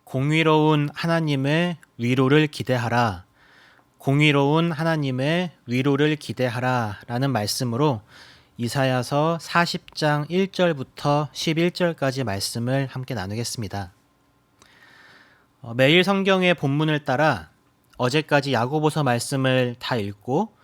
공의로운 하나님의 위로를 기대하라. 공의로운 하나님의 위로를 기대하라 라는 말씀으로 이사야서 40장 1절부터 11절까지 말씀을 함께 나누겠습니다. 매일 성경의 본문을 따라 어제까지 야고보서 말씀을 다 읽고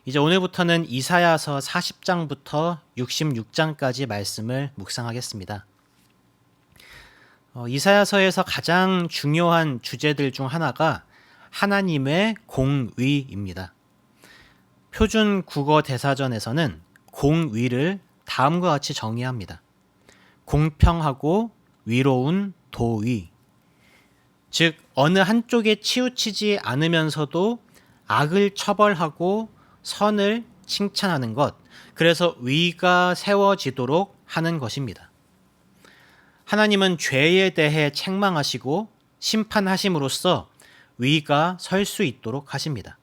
이제 오늘부터는 이사야서 40장부터 66장까지 말씀을 묵상하겠습니다. 이사야서에서 가장 중요한 주제들 중 하나가 하나님의 공의입니다. 표준 국어 대사전에서는 공의를 다음과 같이 정의합니다. 공평하고 위로운 도의. 즉 어느 한쪽에 치우치지 않으면서도 악을 처벌하고 선을 칭찬하는 것, 그래서 의가 세워지도록 하는 것입니다. 하나님은 죄에 대해 책망하시고 심판하심으로써 의가 설 수 있도록 하십니다.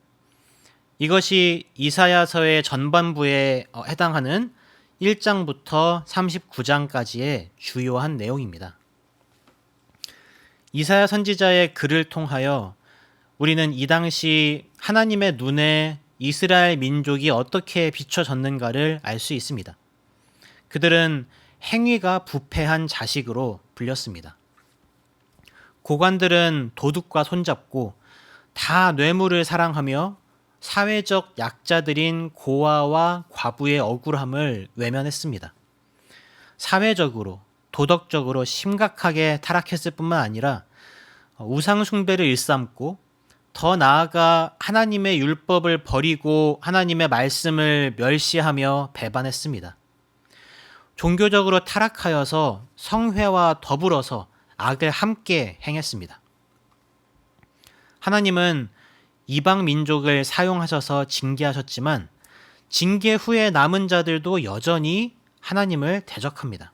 이것이 이사야서의 전반부에 해당하는 1장부터 39장까지의 주요한 내용입니다. 이사야 선지자의 글을 통하여 우리는 이 당시 하나님의 눈에 이스라엘 민족이 어떻게 비춰졌는가를 알 수 있습니다. 그들은 행위가 부패한 자식으로 불렸습니다. 고관들은 도둑과 손잡고 다 뇌물을 사랑하며 사회적 약자들인 고아와 과부의 억울함을 외면했습니다. 사회적으로, 도덕적으로 심각하게 타락했을 뿐만 아니라 우상 숭배를 일삼고 더 나아가 하나님의 율법을 버리고 하나님의 말씀을 멸시하며 배반했습니다. 종교적으로 타락하여서 성회와 더불어서 악을 함께 행했습니다. 하나님은 이방 민족을 사용하셔서 징계하셨지만 징계 후에 남은 자들도 여전히 하나님을 대적합니다.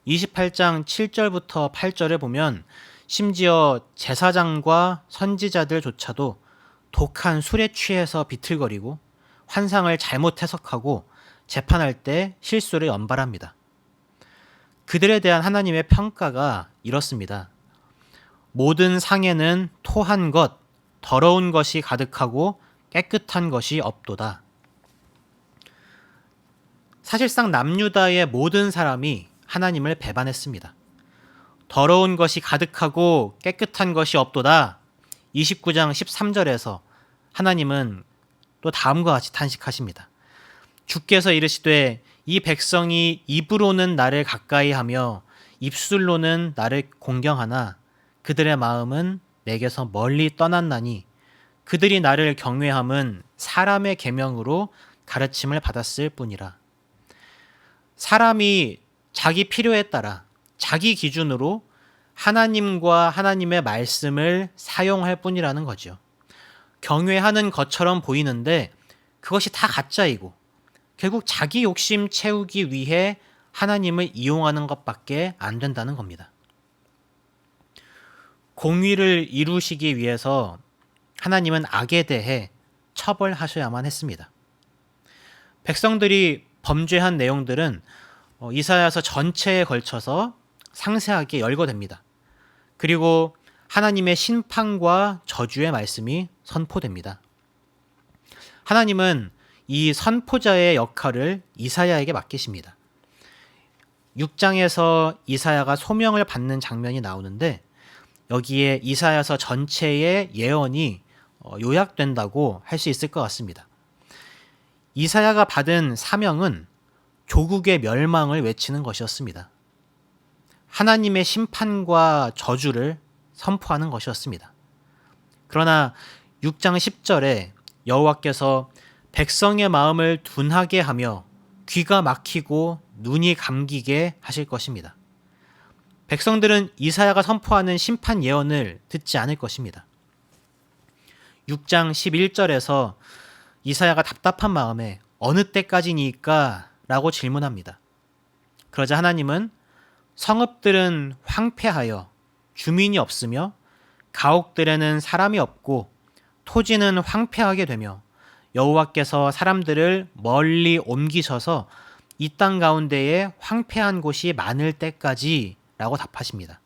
28장 7절부터 8절에 보면 심지어 제사장과 선지자들조차도 독한 술에 취해서 비틀거리고 환상을 잘못 해석하고 재판할 때 실수를 연발합니다. 그들에 대한 하나님의 평가가 이렇습니다. 모든 상에는 토한 것, 더러운 것이 가득하고 깨끗한 것이 없도다. 사실상 남유다의 모든 사람이 하나님을 배반했습니다. 더러운 것이 가득하고 깨끗한 것이 없도다. 29장 13절에서 하나님은 또 다음과 같이 탄식하십니다. 주께서 이르시되 이 백성이 입으로는 나를 가까이하며 입술로는 나를 공경하나 그들의 마음은 내게서 멀리 떠났나니 그들이 나를 경외함은 사람의 계명으로 가르침을 받았을 뿐이라. 사람이 자기 필요에 따라 자기 기준으로 하나님과 하나님의 말씀을 사용할 뿐이라는 거죠. 경외하는 것처럼 보이는데 그것이 다 가짜이고 결국 자기 욕심 채우기 위해 하나님을 이용하는 것밖에 안 된다는 겁니다. 공의를 이루시기 위해서 하나님은 악에 대해 처벌하셔야만 했습니다. 백성들이 범죄한 내용들은 이사야서 전체에 걸쳐서 상세하게 열거됩니다. 그리고 하나님의 심판과 저주의 말씀이 선포됩니다. 하나님은 이 선포자의 역할을 이사야에게 맡기십니다. 6장에서 이사야가 소명을 받는 장면이 나오는데 여기에 이사야서 전체의 예언이 요약된다고 할 수 있을 것 같습니다. 이사야가 받은 사명은 조국의 멸망을 외치는 것이었습니다. 하나님의 심판과 저주를 선포하는 것이었습니다. 그러나 6장 10절에 여호와께서 백성의 마음을 둔하게 하며 귀가 막히고 눈이 감기게 하실 것입니다. 백성들은 이사야가 선포하는 심판 예언을 듣지 않을 것입니다. 6장 11절에서 이사야가 답답한 마음에 어느 때까지니까? 라고 질문합니다. 그러자 하나님은 성읍들은 황폐하여 주민이 없으며 가옥들에는 사람이 없고 토지는 황폐하게 되며 여호와께서 사람들을 멀리 옮기셔서 이 땅 가운데에 황폐한 곳이 많을 때까지 라고 답하십니다.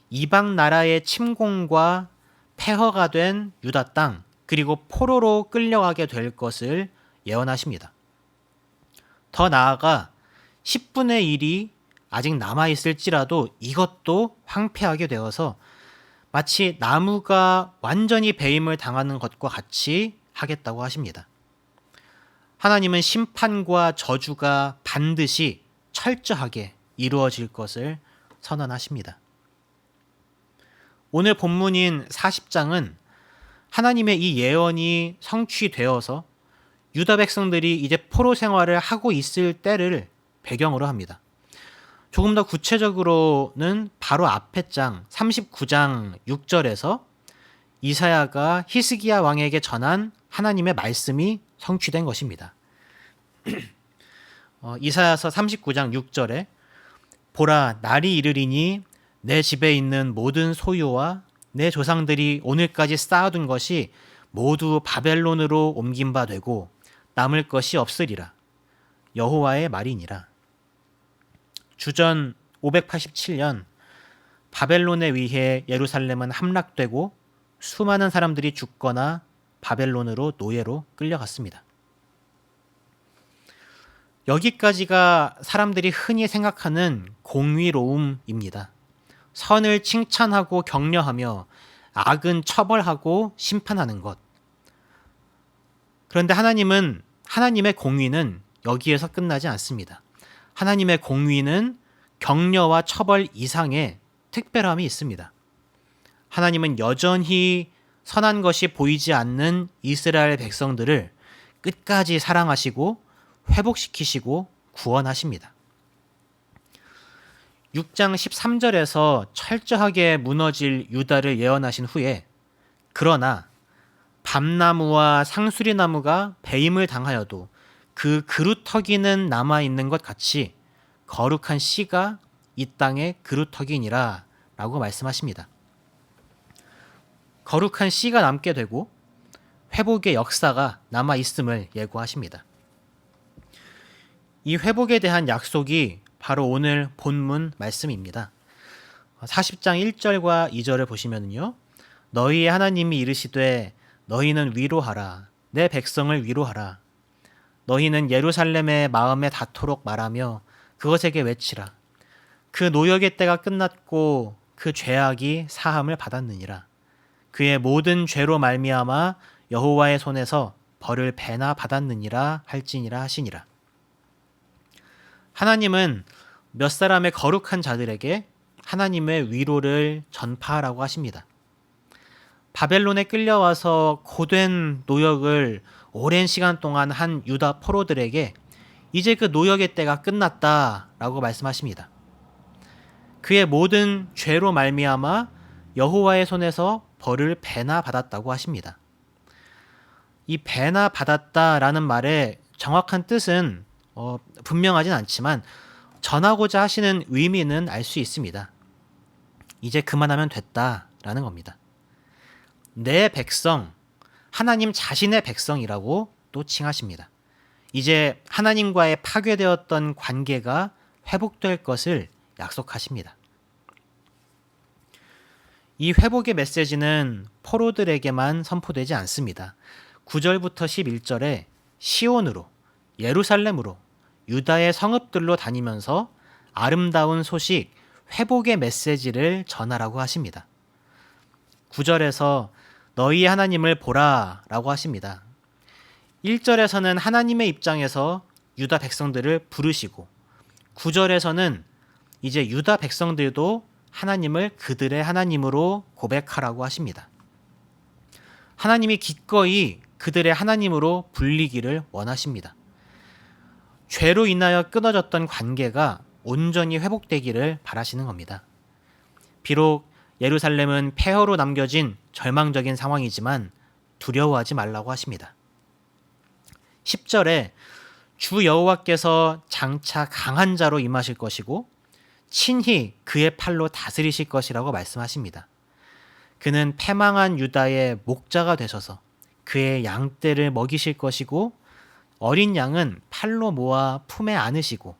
이방 나라의 침공과 폐허가 된 유다 땅, 그리고 포로로 끌려가게 될 것을 예언하십니다. 더 나아가 10분의 1이 아직 남아있을지라도 이것도 황폐하게 되어서 마치 나무가 완전히 배임을 당하는 것과 같이 하겠다고 하십니다. 하나님은 심판과 저주가 반드시 철저하게 이루어질 것을 선언하십니다. 오늘 본문인 40장은 하나님의 이 예언이 성취되어서 유다 백성들이 이제 포로 생활을 하고 있을 때를 배경으로 합니다. 조금 더 구체적으로는 바로 앞에 장 39장 6절에서 이사야가 히스기야 왕에게 전한 하나님의 말씀이 성취된 것입니다. 이사야서 39장 6절에 보라, 날이 이르리니 내 집에 있는 모든 소유와 내 조상들이 오늘까지 쌓아둔 것이 모두 바벨론으로 옮긴 바 되고 남을 것이 없으리라. 여호와의 말이니라. 주전 587년 바벨론에 의해 예루살렘은 함락되고 수많은 사람들이 죽거나 바벨론으로 노예로 끌려갔습니다. 여기까지가 사람들이 흔히 생각하는 공의로움입니다. 선을 칭찬하고 격려하며 악은 처벌하고 심판하는 것. 그런데 하나님의 공의는 여기에서 끝나지 않습니다. 하나님의 공의는 격려와 처벌 이상의 특별함이 있습니다. 하나님은 여전히 선한 것이 보이지 않는 이스라엘 백성들을 끝까지 사랑하시고 회복시키시고 구원하십니다. 6장 13절에서 철저하게 무너질 유다를 예언하신 후에 그러나 밤나무와 상수리나무가 배임을 당하여도 그 그루터기는 남아있는 것 같이 거룩한 씨가 이 땅의 그루터기니라 라고 말씀하십니다. 거룩한 씨가 남게 되고 회복의 역사가 남아있음을 예고하십니다. 이 회복에 대한 약속이 바로 오늘 본문 말씀입니다. 40장 1절과 2절을 보시면요. 너희의 하나님이 이르시되 너희는 위로하라. 내 백성을 위로하라. 너희는 예루살렘의 마음에 닿도록 말하며 그것에게 외치라. 그 노역의 때가 끝났고 그 죄악이 사함을 받았느니라. 그의 모든 죄로 말미암아 여호와의 손에서 벌을 배나 받았느니라 할지니라 하시니라. 하나님은 몇 사람의 거룩한 자들에게 하나님의 위로를 전파하라고 하십니다. 바벨론에 끌려와서 고된 노역을 오랜 시간 동안 한 유다 포로들에게 이제 그 노역의 때가 끝났다라고 말씀하십니다. 그의 모든 죄로 말미암아 여호와의 손에서 벌을 배나 받았다고 하십니다. 이 배나 받았다라는 말의 정확한 뜻은 분명하진 않지만 전하고자 하시는 의미는 알 수 있습니다. 이제 그만하면 됐다라는 겁니다. 내 백성, 하나님 자신의 백성이라고 또 칭하십니다. 이제 하나님과의 파괴되었던 관계가 회복될 것을 약속하십니다. 이 회복의 메시지는 포로들에게만 선포되지 않습니다. 9절부터 11절에 시온으로, 예루살렘으로, 유다의 성읍들로 다니면서 아름다운 소식, 회복의 메시지를 전하라고 하십니다. 9절에서 너희 하나님을 보라 라고 하십니다. 1절에서는 하나님의 입장에서 유다 백성들을 부르시고 9절에서는 이제 유다 백성들도 하나님을 그들의 하나님으로 고백하라고 하십니다. 하나님이 기꺼이 그들의 하나님으로 불리기를 원하십니다. 죄로 인하여 끊어졌던 관계가 온전히 회복되기를 바라시는 겁니다. 비록 예루살렘은 폐허로 남겨진 절망적인 상황이지만 두려워하지 말라고 하십니다. 10절에 주 여호와께서 장차 강한 자로 임하실 것이고 친히 그의 팔로 다스리실 것이라고 말씀하십니다. 그는 패망한 유다의 목자가 되셔서 그의 양떼를 먹이실 것이고 어린 양은 팔로 모아 품에 안으시고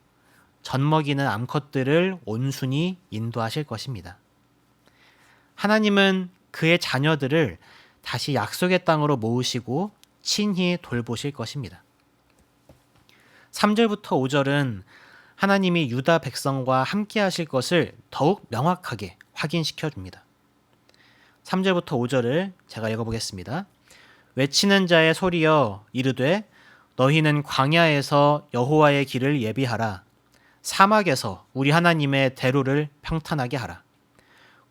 젖먹이는 암컷들을 온순히 인도하실 것입니다. 하나님은 그의 자녀들을 다시 약속의 땅으로 모으시고 친히 돌보실 것입니다. 3절부터 5절은 하나님이 유다 백성과 함께 하실 것을 더욱 명확하게 확인시켜 줍니다. 3절부터 5절을 제가 읽어보겠습니다. 외치는 자의 소리여 이르되 너희는 광야에서 여호와의 길을 예비하라. 사막에서 우리 하나님의 대로를 평탄하게 하라.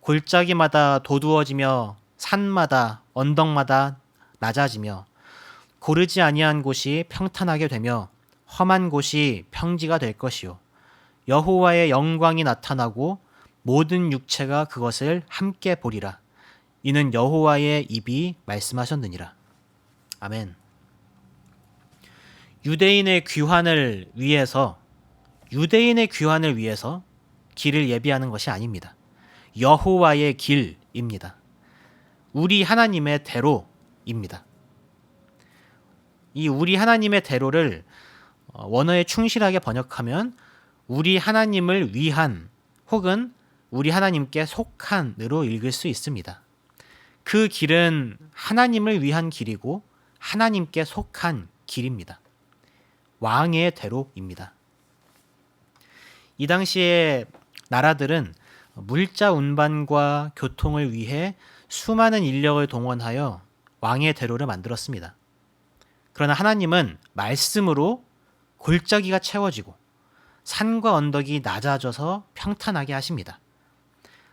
골짜기마다 도두어지며 산마다 언덕마다 낮아지며 고르지 아니한 곳이 평탄하게 되며 험한 곳이 평지가 될 것이요 여호와의 영광이 나타나고 모든 육체가 그것을 함께 보리라. 이는 여호와의 입이 말씀하셨느니라. 아멘. 유대인의 귀환을 위해서 길을 예비하는 것이 아닙니다. 여호와의 길입니다. 우리 하나님의 대로입니다. 이 우리 하나님의 대로를 원어에 충실하게 번역하면 우리 하나님을 위한 혹은 우리 하나님께 속한으로 읽을 수 있습니다. 그 길은 하나님을 위한 길이고 하나님께 속한 길입니다. 왕의 대로입니다. 이 당시에 나라들은 물자 운반과 교통을 위해 수많은 인력을 동원하여 왕의 대로를 만들었습니다. 그러나 하나님은 말씀으로 골짜기가 채워지고 산과 언덕이 낮아져서 평탄하게 하십니다.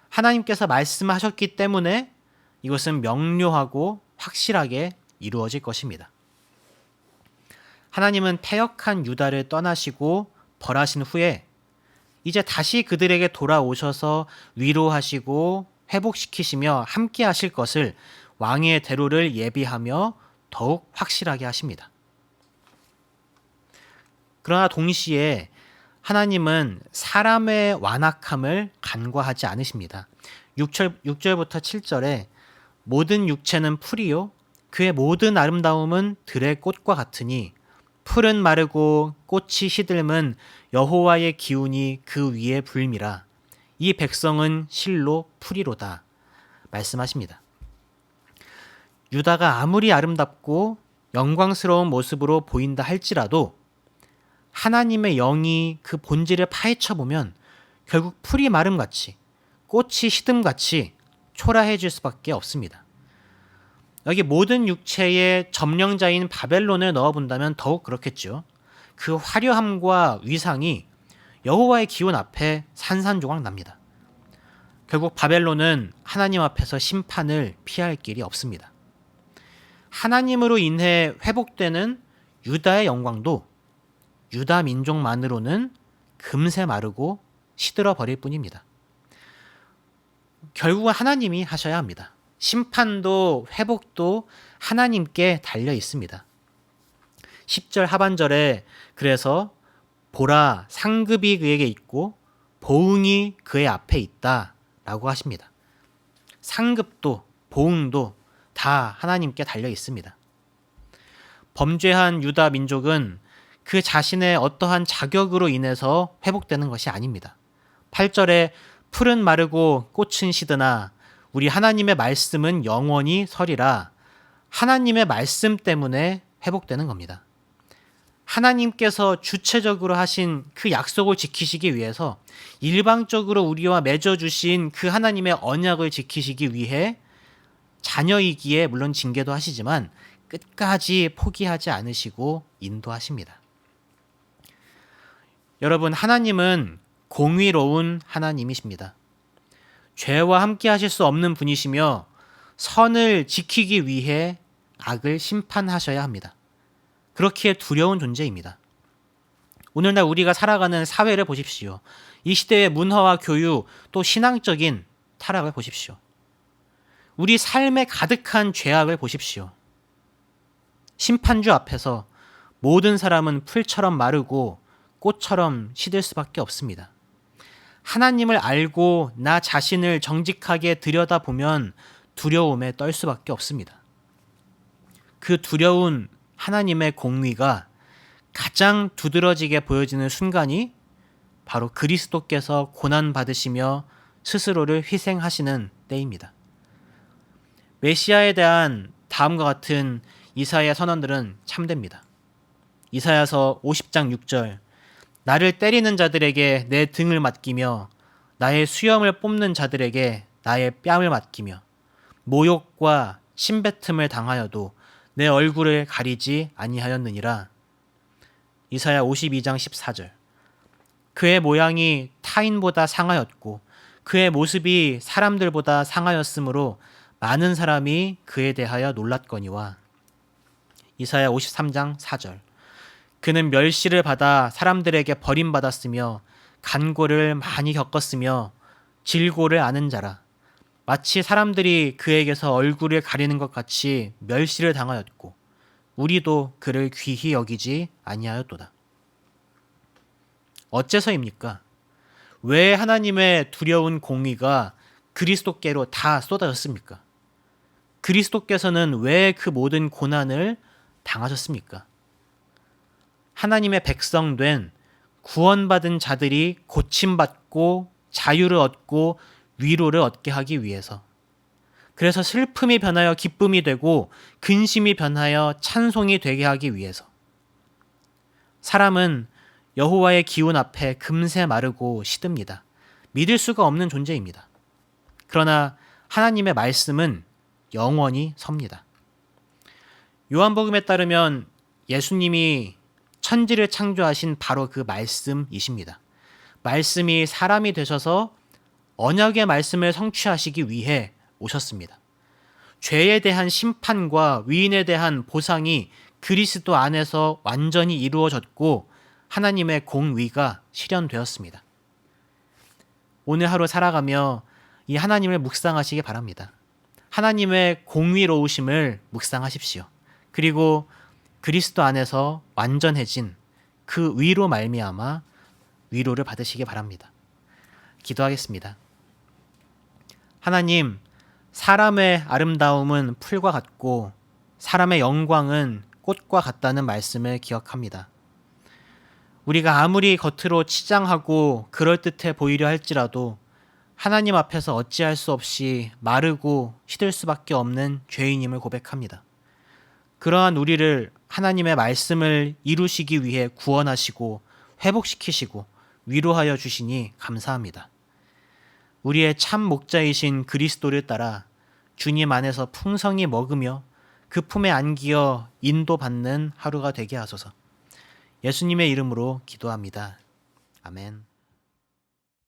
하나님께서 말씀하셨기 때문에 이것은 명료하고 확실하게 이루어질 것입니다. 하나님은 패역한 유다를 떠나시고 벌하신 후에 이제 다시 그들에게 돌아오셔서 위로하시고 회복시키시며 함께 하실 것을 왕의 대로를 예비하며 더욱 확실하게 하십니다. 그러나 동시에 하나님은 사람의 완악함을 간과하지 않으십니다. 6절부터 7절에 모든 육체는 풀이요 그의 모든 아름다움은 들의 꽃과 같으니 풀은 마르고 꽃이 시들면 여호와의 기운이 그 위에 불미라. 이 백성은 실로 풀이로다. 말씀하십니다. 유다가 아무리 아름답고 영광스러운 모습으로 보인다 할지라도 하나님의 영이 그 본질을 파헤쳐 보면 결국 풀이 마름같이 꽃이 시듬같이 초라해질 수밖에 없습니다. 여기 모든 육체의 점령자인 바벨론을 넣어본다면 더욱 그렇겠죠. 그 화려함과 위상이 여호와의 기운 앞에 산산조각 납니다. 결국 바벨론은 하나님 앞에서 심판을 피할 길이 없습니다. 하나님으로 인해 회복되는 유다의 영광도 유다 민족만으로는 금세 마르고 시들어 버릴 뿐입니다. 결국은 하나님이 하셔야 합니다. 심판도 회복도 하나님께 달려 있습니다. 10절 하반절에 그래서 보라 상급이 그에게 있고 보응이 그의 앞에 있다 라고 하십니다. 상급도 보응도 다 하나님께 달려 있습니다. 범죄한 유다 민족은 그 자신의 어떠한 자격으로 인해서 회복되는 것이 아닙니다. 8절에 풀은 마르고 꽃은 시드나 우리 하나님의 말씀은 영원히 서리라. 하나님의 말씀 때문에 회복되는 겁니다. 하나님께서 주체적으로 하신 그 약속을 지키시기 위해서 일방적으로 우리와 맺어주신 그 하나님의 언약을 지키시기 위해 자녀이기에 물론 징계도 하시지만 끝까지 포기하지 않으시고 인도하십니다. 여러분, 하나님은 공의로운 하나님이십니다. 죄와 함께 하실 수 없는 분이시며 선을 지키기 위해 악을 심판하셔야 합니다. 그렇기에 두려운 존재입니다. 오늘날 우리가 살아가는 사회를 보십시오. 이 시대의 문화와 교육 또 신앙적인 타락을 보십시오. 우리 삶에 가득한 죄악을 보십시오. 심판주 앞에서 모든 사람은 풀처럼 마르고 꽃처럼 시들 수밖에 없습니다. 하나님을 알고 나 자신을 정직하게 들여다보면 두려움에 떨 수밖에 없습니다. 그 두려운 하나님의 공의가 가장 두드러지게 보여지는 순간이 바로 그리스도께서 고난받으시며 스스로를 희생하시는 때입니다. 메시아에 대한 다음과 같은 이사야 선언들은 참됩니다. 이사야서 50장 6절, 나를 때리는 자들에게 내 등을 맡기며 나의 수염을 뽑는 자들에게 나의 뺨을 맡기며 모욕과 침뱉음을 당하여도 내 얼굴을 가리지 아니하였느니라. 이사야 52장 14절, 그의 모양이 타인보다 상하였고 그의 모습이 사람들보다 상하였으므로 많은 사람이 그에 대하여 놀랐거니와. 이사야 53장 4절, 그는 멸시를 받아 사람들에게 버림받았으며 간고를 많이 겪었으며 질고를 아는 자라. 마치 사람들이 그에게서 얼굴을 가리는 것 같이 멸시를 당하였고 우리도 그를 귀히 여기지 아니하였도다. 어째서입니까? 왜 하나님의 두려운 공의가 그리스도께로 다 쏟아졌습니까? 그리스도께서는 왜 그 모든 고난을 당하셨습니까? 하나님의 백성된 구원받은 자들이 고침받고 자유를 얻고 위로를 얻게 하기 위해서, 그래서 슬픔이 변하여 기쁨이 되고 근심이 변하여 찬송이 되게 하기 위해서. 사람은 여호와의 기운 앞에 금세 마르고 시듭니다. 믿을 수가 없는 존재입니다. 그러나 하나님의 말씀은 영원히 섭니다. 요한복음에 따르면 예수님이 천지를 창조하신 바로 그 말씀이십니다. 말씀이 사람이 되셔서 언약의 말씀을 성취하시기 위해 오셨습니다. 죄에 대한 심판과 의인에 대한 보상이 그리스도 안에서 완전히 이루어졌고 하나님의 공의가 실현되었습니다. 오늘 하루 살아가며 이 하나님을 묵상하시기 바랍니다. 하나님의 공의로우심을 묵상하십시오. 그리고 그리스도 안에서 완전해진 그 의로 말미암아 위로를 받으시기 바랍니다. 기도하겠습니다. 하나님, 사람의 아름다움은 풀과 같고 사람의 영광은 꽃과 같다는 말씀을 기억합니다. 우리가 아무리 겉으로 치장하고 그럴듯해 보이려 할지라도 하나님 앞에서 어찌할 수 없이 마르고 시들 수밖에 없는 죄인임을 고백합니다. 그러한 우리를 하나님의 말씀을 이루시기 위해 구원하시고 회복시키시고 위로하여 주시니 감사합니다. 우리의 참 목자이신 그리스도를 따라 주님 안에서 풍성히 먹으며 그 품에 안기어 인도받는 하루가 되게 하소서. 예수님의 이름으로 기도합니다. 아멘.